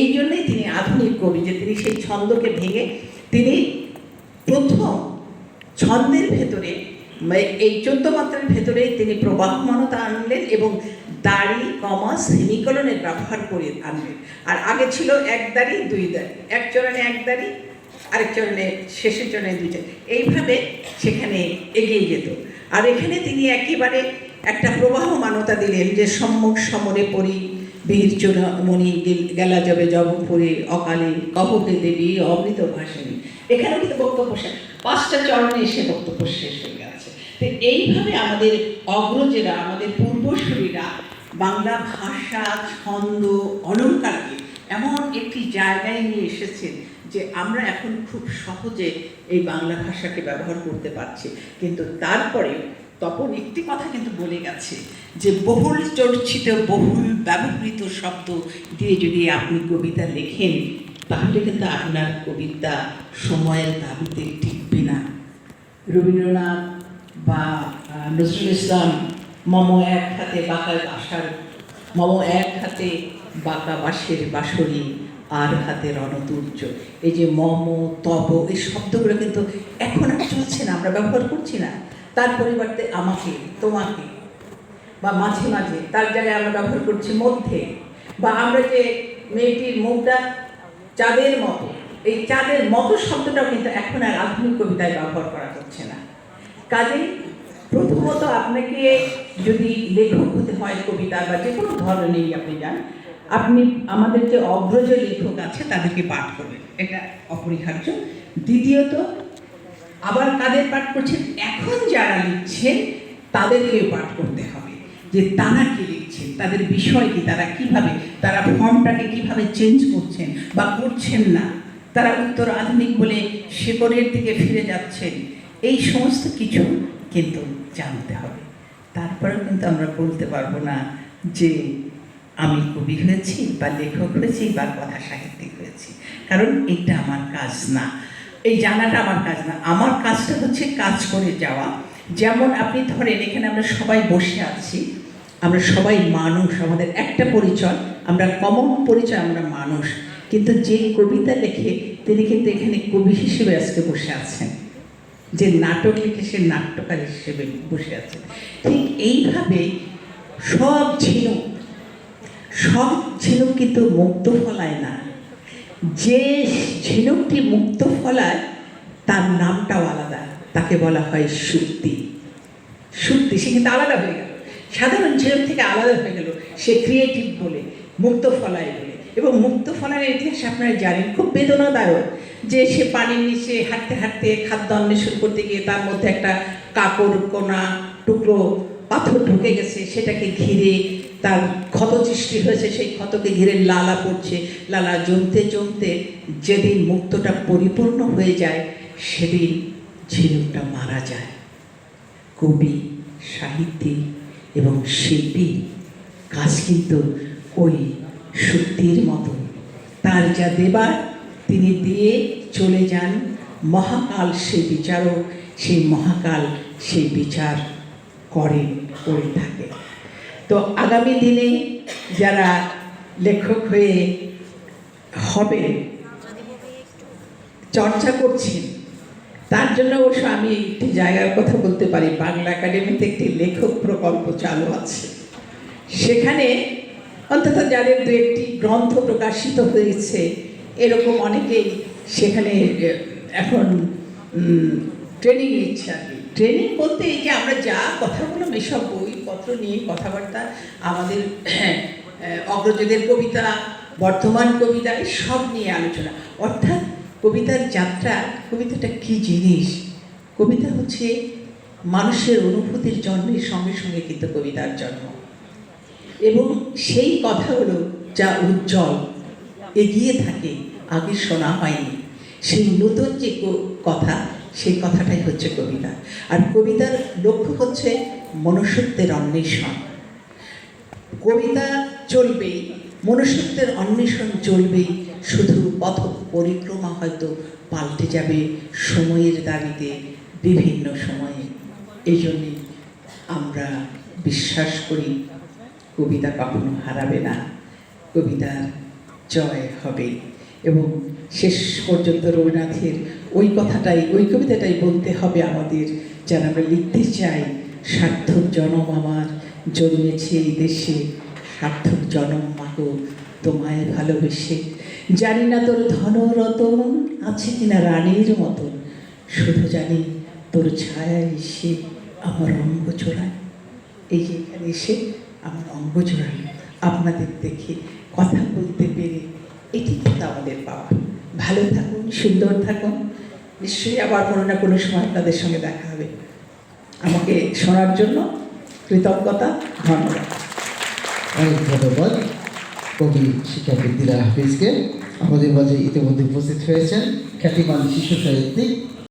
এই জন্যই তিনি আধুনিক কবি, যে তিনি সেই ছন্দকে ভেঙে তিনি প্রথম ছন্দের ভেতরে এই 14 মাত্রার ভেতরেই তিনি প্রবাহমানতা আনলেন এবং দাড়ি কমা সেমিকোলনের ব্যবহার করে আনলেন। আর আগে ছিল এক দাড়ি দুই দাড়ি, এক চরণে এক দাড়ি, আরেক চরণে শেষের চরণে দুই দাড়ি, এইভাবে সেখানে এগিয়ে যেত। আর এখানে তিনি একেবারে একটা প্রবাহমানতা দিলেন যে সম্মুখ সমরে পড়ি বীর চূড়ামণি গেলা যাবে জবপুরে অকালে কবকে দেবী অমৃত ভাষিণী। এখানেও কিন্তু বক্তব্য শেষ, 5টা চরণে এসে বক্তব্য শেষ হয়ে গেছে। তো এইভাবে আমাদের অগ্রজেরা, আমাদের পূর্বসূরীরা বাংলা ভাষা, ছন্দ, অলঙ্কারকে এমন একটি জায়গায় নিয়ে এসেছেন যে আমরা এখন খুব সহজে এই বাংলা ভাষাকে ব্যবহার করতে পারছি। কিন্তু তারপরে তপন একটি কথা কিন্তু বলে গেছে যে বহুল চর্চিত বহুল ব্যবহৃত শব্দ দিয়ে যদি আপনি কবিতা লেখেন তাহলে কিন্তু আপনার কবিতা সময়ের দাবিতে টিকবে না। রবীন্দ্রনাথ বা নজরুল ইসলাম মম এক হাতে বাঁকা আষাঢ়, মম এক হাতে বাঁকা বাঁশের বাঁশরি আর হাতে রণতুর্য, এই যে মম তব এই শব্দগুলো কিন্তু এখন আর চলছে না, আমরা ব্যবহার করছি না। তার পরিবর্তে আমাকে, তোমাকে, বা মাঝে মাঝে তার জায়গায় আমরা ব্যবহার করছি মধ্যে, বা আমরা যে মেয়েটির মুখটা চাঁদের মতো, এই চাঁদের মতো শব্দটাও কিন্তু এখন আর আধুনিক কবিতায় ব্যবহার করা হচ্ছে না। কাজেই প্রথমত আপনাকে যদি লেখক হতে হয় কবিতা বা যে কোনো ধরনেরই আপনি যান, আপনি আমাদের যে অগ্রজ লেখক আছে তাদেরকে পাঠ করবেন, এটা অপরিহার্য। দ্বিতীয়ত আবার কাদের পাঠ করছেন, এখন যারা লিখছেন তাদেরকেও পাঠ করতে হবে যে তারা কি লিখছেন, তাদের বিষয় কি, তারা কিভাবে, তারা ফর্মটাকে কিভাবে চেঞ্জ করছেন বা করছেন না, তারা উত্তর আধুনিক বলে শেকড়ের দিকে ফিরে যাচ্ছেন, এই সমস্ত কিছু কিন্তু জানতে হবে। তারপরেও কিন্তু আমরা বলতে পারবো না যে আমি কবি হয়েছি বা লেখক হয়েছি বা কথা সাহিত্যিক হয়েছি, কারণ এটা আমার কাজ না, এই জানাটা আমার কাজ না। আমার কাজটা হচ্ছে কাজ করে যাওয়া। যেমন আপনি ধরেন এখানে আমরা সবাই বসে আছি, আমরা সবাই মানুষ, আমাদের একটা পরিচয়, আমরা কমন পরিচয়, আমরা মানুষ। কিন্তু যে কবিতা লেখে তিনি কিন্তু এখানে কবি হিসেবে আজকে বসে আছেন, যে নাটক লিখে সে নাট্যকার হিসেবে বসে আছেন। ঠিক এইভাবে সব ঝিনুক কিন্তু মুক্ত ফলায় না, যে ঝিনুকটি মুক্ত ফলায় তার নামটাও আলাদা, তাকে বলা হয় সুক্তি। সে কিন্তু আলাদা হয়ে গেল, সাধারণ ঝিনুক থেকে আলাদা হয়ে গেল, সে ক্রিয়েটিভ বলে, মুক্ত ফলায় বলে। এবং মুক্ত ফলার ইতিহাস আপনারা জানেন, খুব বেদনাদায়ক, যে সে পানির নিচে হাঁটতে হাঁটতে খাদ্য অন্বেষণ করতে গিয়ে তার মধ্যে একটা কাকড় কোনা টুকরো পাথর ঢুকে গেছে, সেটাকে ঘিরে তার ক্ষত সৃষ্টি হয়েছে, সেই ক্ষতকে ঘিরে লালা পড়ছে, লালা জমতে জমতে যেদিন মুক্তটা পরিপূর্ণ হয়ে যায় সেদিন ঝিনুকটা মারা যায়। কবি, সাহিত্যিক এবং শিল্পীর কাজ কিন্তু ওই সত্যির মতো, তার যা দেবার তিনি দিয়ে চলে যান, মহাকাল সেই বিচারক, সেই মহাকাল সেই বিচার করে থাকে। তো আগামী দিনে যারা লেখক হয়ে হবে চর্চা করছেন, তার জন্য অবশ্য আমি একটি জায়গার কথা বলতে পারি, বাংলা একাডেমিতে একটি লেখক প্রকল্প চালু আছে। সেখানে অন্তত যাদের 2-1টি গ্রন্থ প্রকাশিত হয়েছে এরকম অনেকেই সেখানে এখন ট্রেনিং নিচ্ছে। আর কি ট্রেনিং বলতে এই যে আমরা যা কথা বললাম এসব বইপত্র নিয়ে কথাবার্তা, আমাদের অগ্রজদের কবিতা, বর্তমান কবিতা, সব নিয়ে আলোচনা। অর্থাৎ কবিতার যাত্রা, কবিতাটা কী জিনিস, কবিতা হচ্ছে মানুষের অনুভূতির জন্মের সঙ্গে সঙ্গে কিন্তু কবিতার জন্ম, এবং সেই কথাগুলো যা উজ্জ্বল এগিয়ে থাকে, আগে শোনা হয়নি, সেই নতুন যে কথা, সেই কথাটাই হচ্ছে কবিতা। আর কবিতার লক্ষ্য হচ্ছে মনুষ্যত্বের অন্বেষণ। কবিতা চলবেই, মনুষ্যত্বের অন্বেষণ চলবেই, শুধু পথ পরিক্রমা হয়তো পাল্টে যাবে সময়ের দাবিতে, বিভিন্ন সময়ে। এই জন্যে আমরা বিশ্বাস করি কবিতা কখনো হারাবে না, কবিতার জয় হবে। এবং শেষ পর্যন্ত রবীন্দ্রনাথের ওই কথাটাই, ওই কবিতাটাই বলতে হবে আমাদের, যারা আমরা লিখতে চাই, সার্থক জনম আমার জন্মেছে এই দেশে, সার্থক জনম মাগো তোমায় ভালোবেসে। জানি না তোর ধন রতন আছে কিনা রানীর মতন, শুধু জানি তোর ছায়া এসে আমার অঙ্গ চোরায়। এই যে এখানে এসে আমার অঙ্গ চোরায়, আপনাদের দেখে কথা বলতে পেরে, এটি কিন্তু আমাদের পাওয়া। ভালো থাকুন, সুন্দর থাকুন, নিশ্চয়ই আবার কোনো না কোনো সময় আপনাদের সঙ্গে দেখা হবে। আমাকে শোনার জন্য কৃতজ্ঞতা, ধন্যবাদ। অনেক ধন্যবাদ কবি শিক্ষাবিদ দিলা হাফিজকে। আমাদের মাঝে ইতিমধ্যে উপস্থিত হয়েছেন খ্যাতিমান শিশু সাহিত্যিক